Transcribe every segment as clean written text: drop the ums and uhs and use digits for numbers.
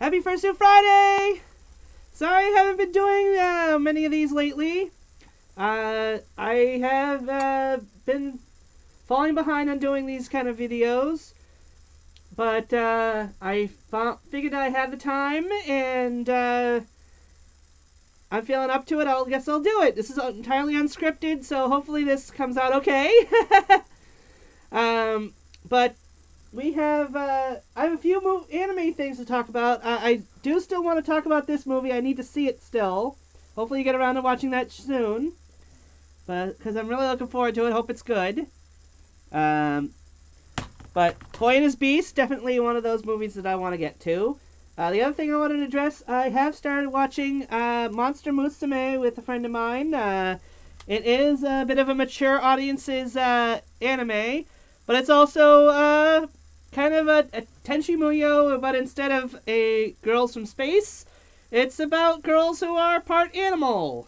Happy Fursuit Friday! Sorry I haven't been doing many of these lately. I have been falling behind on doing these kind of videos. But I figured I had the time, and I'm feeling up to it. I guess I'll do it. This is entirely unscripted, so hopefully this comes out okay. But we have, I have a few anime things to talk about. I do still want to talk about this movie. I need to see it still. Hopefully you get around to watching that soon. Because I'm really looking forward to it. Hope it's good. But Boy and His Beast, definitely one of those movies that I want to get to. The other thing I wanted to address, I have started watching Monster Musume with a friend of mine. It is a bit of a mature audience's anime, but it's also kind of a Tenshi Muyo, but instead of a girls from space, it's about girls who are part animal.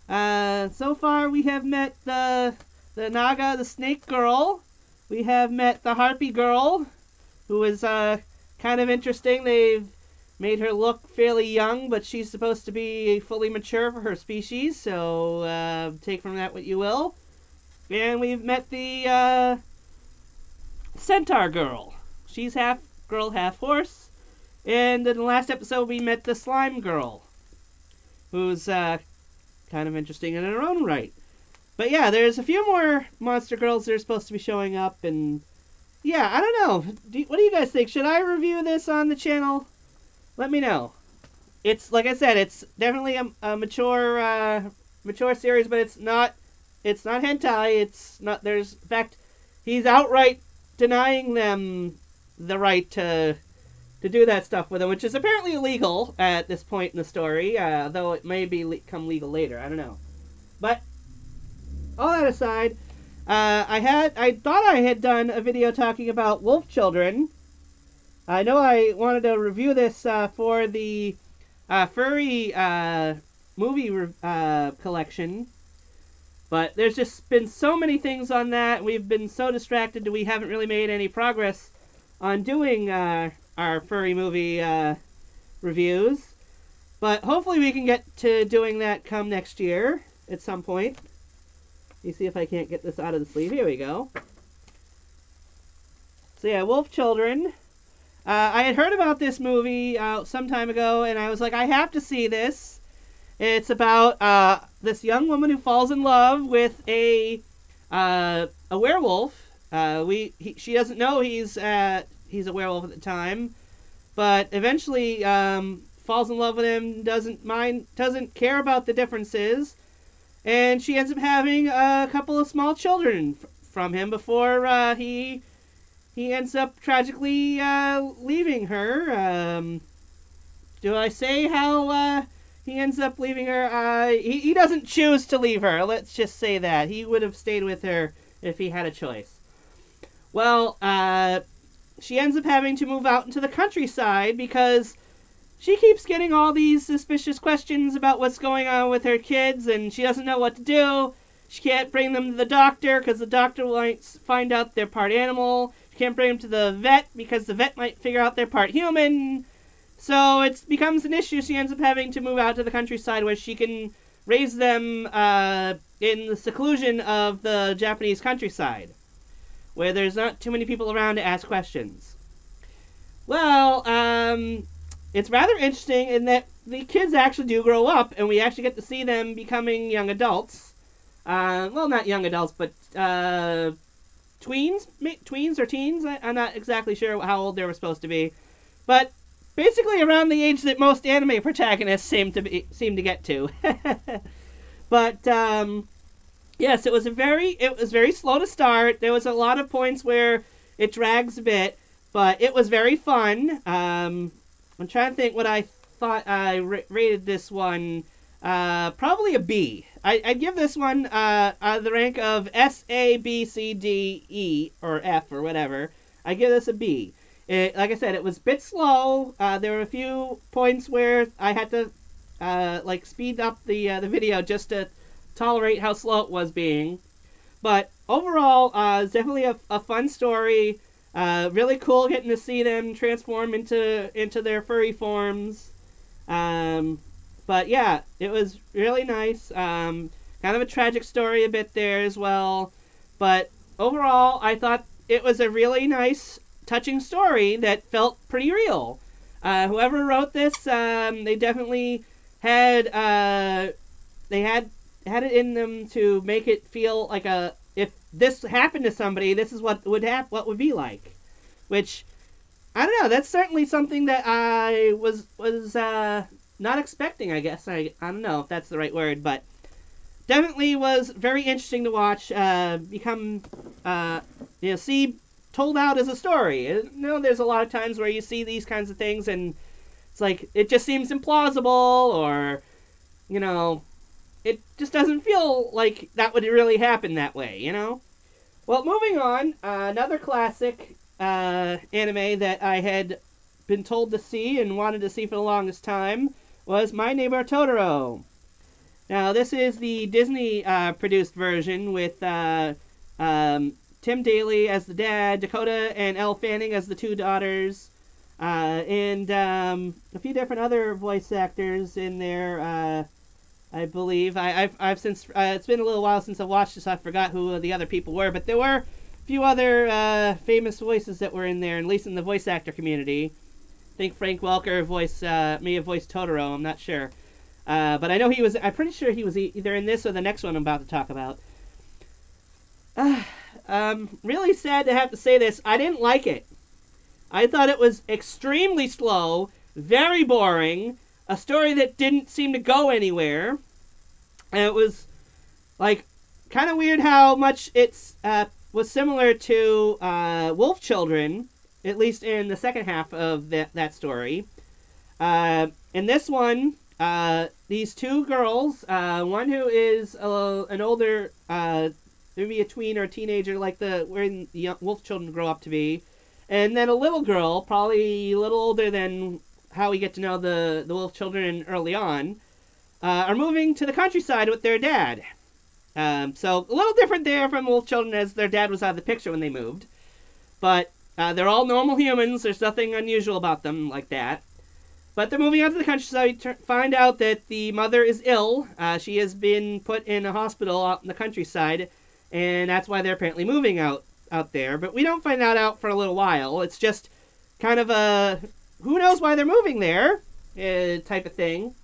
So far we have met the Naga, the snake girl. We have met the Harpy girl, who is kind of interesting. They've made her look fairly young, but she's supposed to be fully mature for her species, so take from that what you will. And we've met the Centaur girl. She's half girl, half horse. And in the last episode we met the Slime girl, who's kind of interesting in her own right. But yeah, there's a few more monster girls that are supposed to be showing up, and yeah, I don't know. What do you guys think? Should I review this on the channel? Let me know. It's, like I said, it's definitely a mature series, but it's not hentai. It's not, in fact, he's outright denying them the right to do that stuff with them, which is apparently illegal at this point in the story, though it may become legal later. I don't know. But all that aside, I thought I had done a video talking about wolf children. I know I wanted to review this for the furry movie collection, but there's just been so many things on that. We've been so distracted that we haven't really made any progress on doing our furry movie reviews. But hopefully we can get to doing that come next year at some point. Let me see if I can't get this out of the sleeve. Here we go. So yeah, Wolf Children. I had heard about this movie some time ago, and I was like, I have to see this. It's about this young woman who falls in love with a werewolf. She doesn't know he's a werewolf at the time, but eventually falls in love with him. Doesn't care about the differences. And she ends up having a couple of small children from him before he ends up tragically leaving her. Do I say how he ends up leaving her? He doesn't choose to leave her. Let's just say that. He would have stayed with her if he had a choice. Well, she ends up having to move out into the countryside because she keeps getting all these suspicious questions about what's going on with her kids, and she doesn't know what to do. She can't bring them to the doctor because the doctor might find out they're part animal. She can't bring them to the vet because the vet might figure out they're part human. So it becomes an issue. She ends up having to move out to the countryside where she can raise them in the seclusion of the Japanese countryside, where there's not too many people around to ask questions. Well, it's rather interesting in that the kids actually do grow up, and we actually get to see them becoming young adults. Well, not young adults, but tweens or teens. I'm not exactly sure how old they were supposed to be, but basically around the age that most anime protagonists seem to get to. But yes, it was very slow to start. There was a lot of points where it drags a bit, but it was very fun. I'm trying to think what I thought I rated this one. Probably a B. I'd give this one the rank of S, A, B, C, D, E, or F, or whatever. I give this a B. Like I said, it was a bit slow. There were a few points where I had to speed up the video just to tolerate how slow it was being. But overall, it's definitely a fun story. Really cool getting to see them transform into their furry forms. But yeah, it was really nice. Kind of a tragic story a bit there as well. But overall, I thought it was a really nice, touching story that felt pretty real. Whoever wrote this, they definitely had had it in them to make it feel like if this happened to somebody, this is what would be like. Which, I don't know, that's certainly something that I was not expecting, I guess. I don't know if that's the right word, but definitely was very interesting to watch see told out as a story. You know, there's a lot of times where you see these kinds of things and it's like, it just seems implausible, or, you know, it just doesn't feel like that would really happen that way, you know? Well, moving on, another classic anime that I had been told to see and wanted to see for the longest time was My Neighbor Totoro. Now, this is the Disney produced version with Tim Daly as the dad, Dakota and Elle Fanning as the two daughters, and a few different other voice actors in there. I believe I've since it's been a little while since I watched this. So I forgot who the other people were, but there were a few other famous voices that were in there, at least in the voice actor community. I think Frank Welker may have voiced Totoro. I'm not sure, but I know he was. I'm pretty sure he was either in this or the next one I'm about to talk about. Really sad to have to say this. I didn't like it. I thought it was extremely slow, very boring, a story that didn't seem to go anywhere. And it was, like, kind of weird how much it's was similar to Wolf Children, at least in the second half of that story. In this one, these two girls, one who is an older, maybe a tween or a teenager, like where the Wolf Children grow up to be, and then a little girl, probably a little older than how we get to know the Wolf Children early on, are moving to the countryside with their dad. So a little different there from Wolf Children, as their dad was out of the picture when they moved. But they're all normal humans. There's nothing unusual about them like that. But they're moving out to the countryside. Find out that the mother is ill. She has been put in a hospital out in the countryside, and that's why they're apparently moving out there. But we don't find that out for a little while. It's just kind of a who knows why they're moving there type of thing.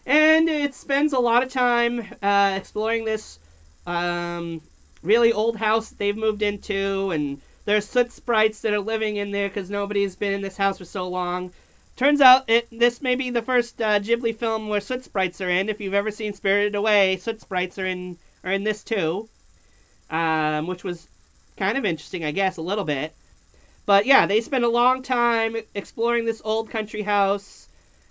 And it spends a lot of time exploring this really old house that they've moved into, and there's soot sprites that are living in there because nobody's been in this house for so long. Turns out this may be the first Ghibli film where soot sprites are in. If you've ever seen Spirited Away, soot sprites are in this too, which was kind of interesting, I guess, a little bit. But yeah, they spend a long time exploring this old country house,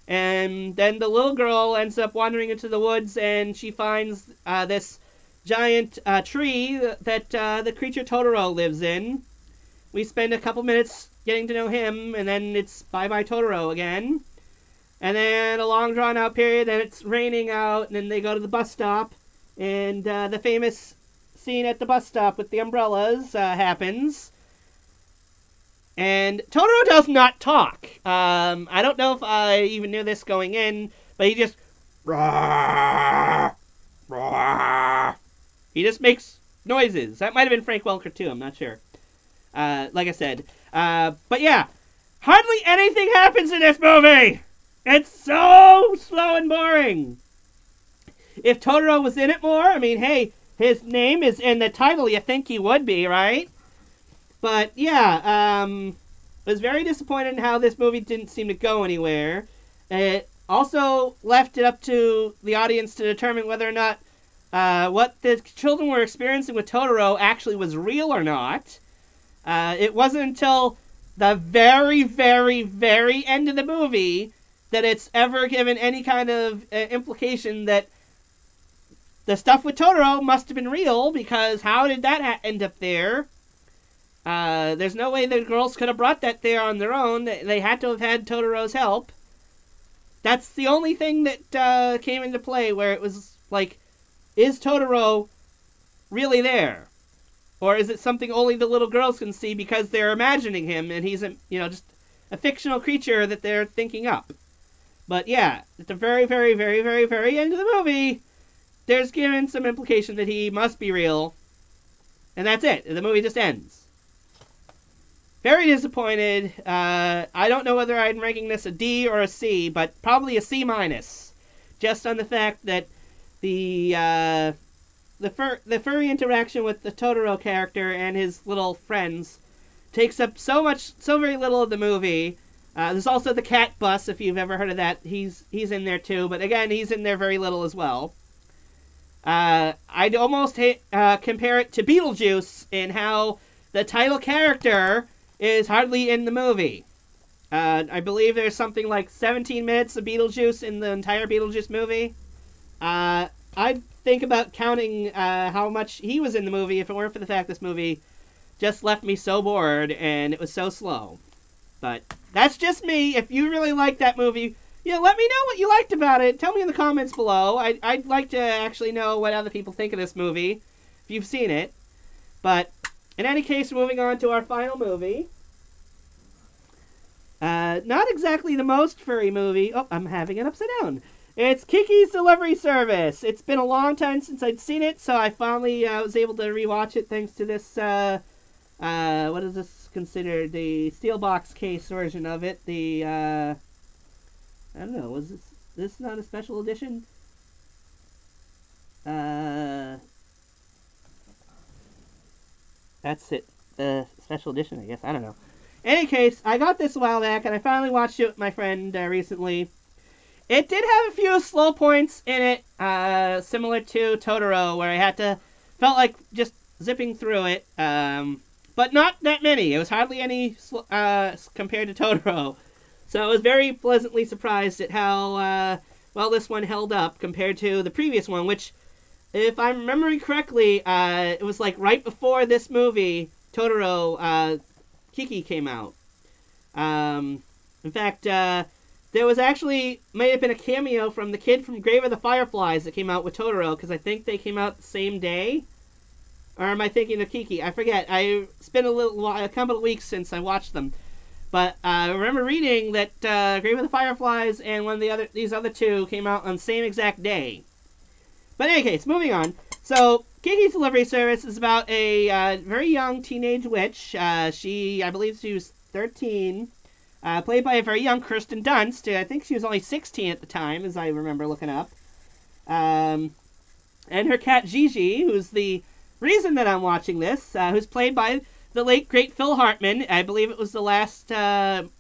and then the little girl ends up wandering into the woods, and she finds this giant tree that the creature Totoro lives in. We spend a couple minutes getting to know him, and then it's bye-bye Totoro again. And then a long drawn-out period, and it's raining out, and then they go to the bus stop, and the famous scene at the bus stop with the umbrellas happens. And Totoro does not talk. I don't know if I even knew this going in, but he just he just makes noises. That might have been Frank Welker too, I'm not sure. Like I said. But yeah, hardly anything happens in this movie. It's so slow and boring. If Totoro was in it more, I mean, hey, his name is in the title, you think he would be, right? But yeah, was very disappointed in how this movie didn't seem to go anywhere. It also left it up to the audience to determine whether or not what the children were experiencing with Totoro actually was real or not. It wasn't until the very, very, very end of the movie that it's ever given any kind of implication that the stuff with Totoro must have been real, because how did that end up there? There's no way the girls could have brought that there on their own. They had to have had Totoro's help. That's the only thing that came into play where it was like, is Totoro really there? Or is it something only the little girls can see because they're imagining him and he's, just a fictional creature that they're thinking up? But yeah, at the very, very, very, very, very end of the movie, there's given some implication that he must be real. And that's it. The movie just ends. Very disappointed. I don't know whether I'm ranking this a D or a C, but probably a C-. Just on the fact that the furry interaction with the Totoro character and his little friends takes up so very little of the movie. There's also the cat bus, if you've ever heard of that. He's in there too, but again, he's in there very little as well. I'd almost compare it to Beetlejuice in how the title character is hardly in the movie. I believe there's something like 17 minutes of Beetlejuice in the entire Beetlejuice movie. I'd think about counting how much he was in the movie if it weren't for the fact this movie just left me so bored and it was so slow. But that's just me. If you really like that movie, let me know what you liked about it. Tell me in the comments below. I'd like to actually know what other people think of this movie, if you've seen it. But in any case, moving on to our final movie. Not exactly the most furry movie. Oh, I'm having it upside down. It's Kiki's Delivery Service. It's been a long time since I'd seen it, so I finally was able to rewatch it thanks to this, what is this considered? The Steelbox case version of it. The, I don't know, was this not a special edition? That's it. Special edition, I guess. I don't know. In any case, I got this a while back, and I finally watched it with my friend recently. It did have a few slow points in it, similar to Totoro, where I felt like just zipping through it, but not that many. It was hardly any compared to Totoro. So I was very pleasantly surprised at how well this one held up compared to the previous one, which, if I'm remembering correctly, it was like right before this movie, Totoro, Kiki came out. In fact, there was actually, may have been a cameo from the kid from Grave of the Fireflies that came out with Totoro, because I think they came out the same day. Or am I thinking of Kiki? I forget. It's been a couple of weeks since I watched them. But I remember reading that Grave of the Fireflies and these other two came out on the same exact day. But in any case, moving on. So, Kiki's Delivery Service is about a very young teenage witch. I believe she was 13. Played by a very young Kirsten Dunst. I think she was only 16 at the time, as I remember looking up. And her cat Gigi, who's the reason that I'm watching this, who's played by the late, great Phil Hartman. I believe it was the last, it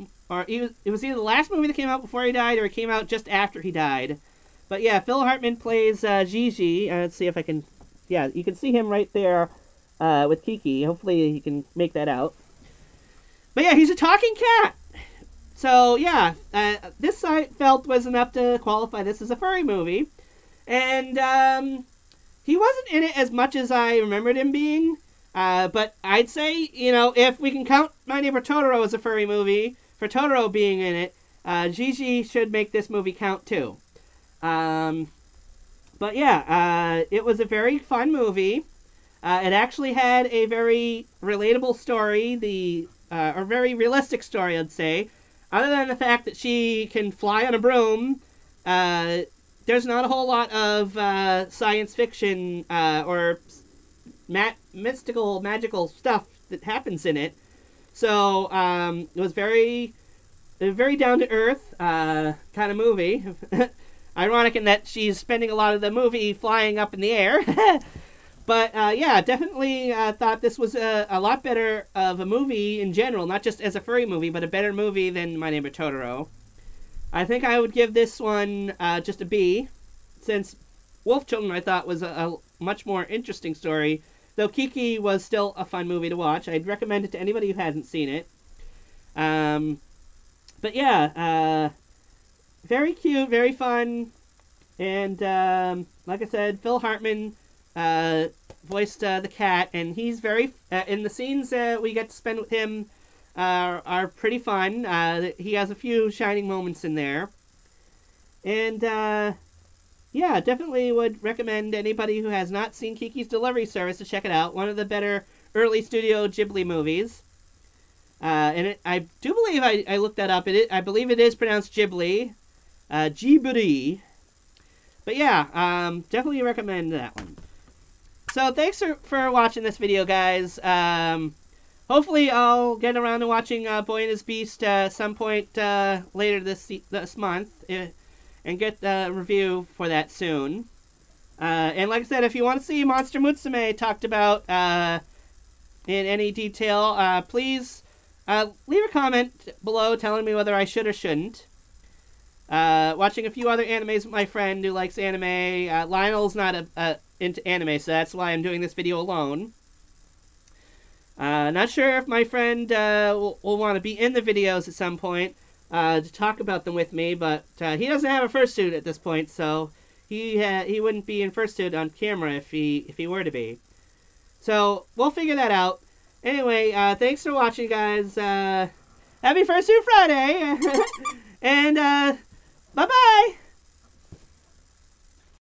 was either the last movie that came out before he died, or it came out just after he died. But yeah, Phil Hartman plays Gigi. Let's see if I can, yeah, you can see him right there with Kiki. Hopefully you can make that out. But yeah, he's a talking cat. So, yeah, this I felt was enough to qualify this as a furry movie. And he wasn't in it as much as I remembered him being. But I'd say, if we can count My Neighbor Totoro as a furry movie, for Totoro being in it, Gigi should make this movie count too. But yeah, it was a very fun movie. It actually had a very relatable story, or very realistic story, I'd say. Other than the fact that she can fly on a broom, there's not a whole lot of science fiction or mystical, magical stuff that happens in it. So it was very down-to-earth kind of movie. Ironic in that she's spending a lot of the movie flying up in the air. But, yeah, definitely thought this was a lot better of a movie in general, not just as a furry movie, but a better movie than My Neighbor Totoro. I think I would give this one just a B, since Wolf Children I thought was a much more interesting story, though Kiki was still a fun movie to watch. I'd recommend it to anybody who hasn't seen it. But, yeah, very cute, very fun, and, like I said, Phil Hartman voiced the cat, and he's very in the scenes we get to spend with him are pretty fun. He has a few shining moments in there, and yeah, definitely would recommend anybody who has not seen Kiki's Delivery Service to check it out. One of the better early Studio Ghibli movies. And I do believe I looked that up. I believe it is pronounced Ghibli. Ghibli. But yeah, definitely recommend that one. So thanks for watching this video, guys. Hopefully I'll get around to watching Boy and His Beast some point later this month and get a review for that soon. And like I said, if you want to see Monster Musume talked about in any detail, please leave a comment below telling me whether I should or shouldn't. Watching a few other animes with my friend who likes anime. Lionel's not into anime, so that's why I'm doing this video alone. Not sure if my friend will want to be in the videos at some point to talk about them with me, but he doesn't have a fursuit at this point, so he wouldn't be in fursuit on camera if he were to be. So we'll figure that out. Anyway, thanks for watching, guys. Happy Fursuit Friday, and bye bye.